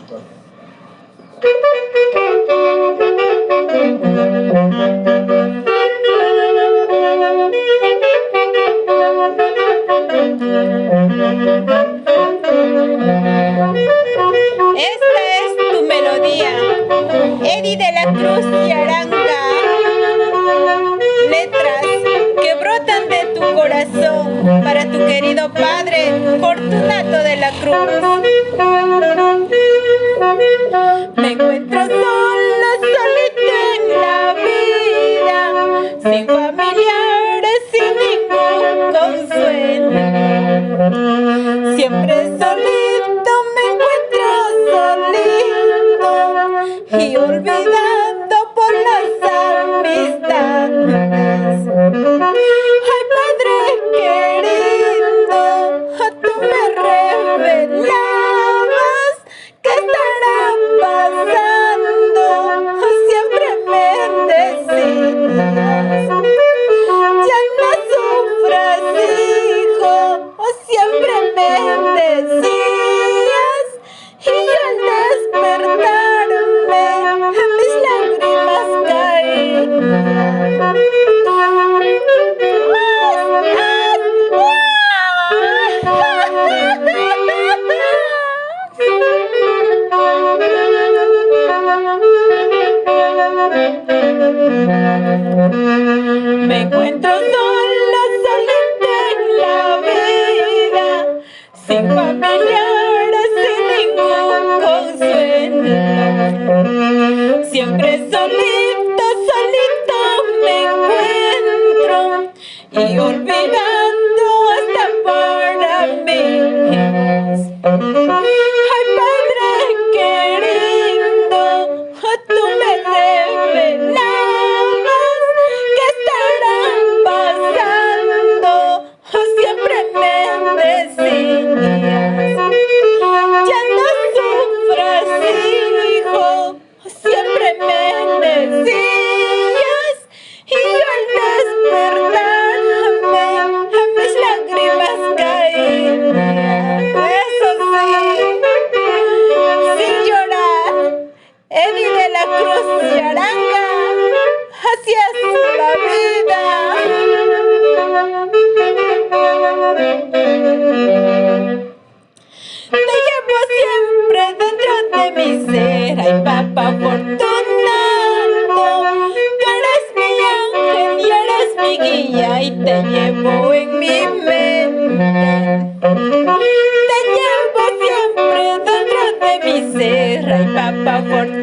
historia. Esta es tu melodía, Eddie de la Cruz y Aranga. Letras que brotan de tu corazón para tu querido padre, Fortunato de la Cruz. Me encuentro sola, solita en la vida, sin familiares, sin ningún consuelo. Siempre solito me encuentro solito y olvidando por las amistades. Ay, padre querido, tú me revelabas qué estará pasando. Siempre me decías, ya no sufras, hijo. Siempre me decías, y yo al despertarme mis lágrimas caían. Me encuentro sola, solita en la vida, sin familiares, sin ningún consuelo. Siempre solito, solito me encuentro y olvidando hasta para mí. Ay, padre querido, tú me revelabas qué estará pasando. Siempre me decías, ya no sufras, hijo. Siempre me decías, y yo al despertarme mis lágrimas caían. Eso sí, sin llorar, Eddie de la Cruz y Aranga, así es la vida. Te llevo siempre dentro de mi ser, ay papá Fortunato, tú eres mi ángel y eres mi guía y te llevo en mi mente. Te llevo siempre dentro de mi ser, ay papá Fortunato.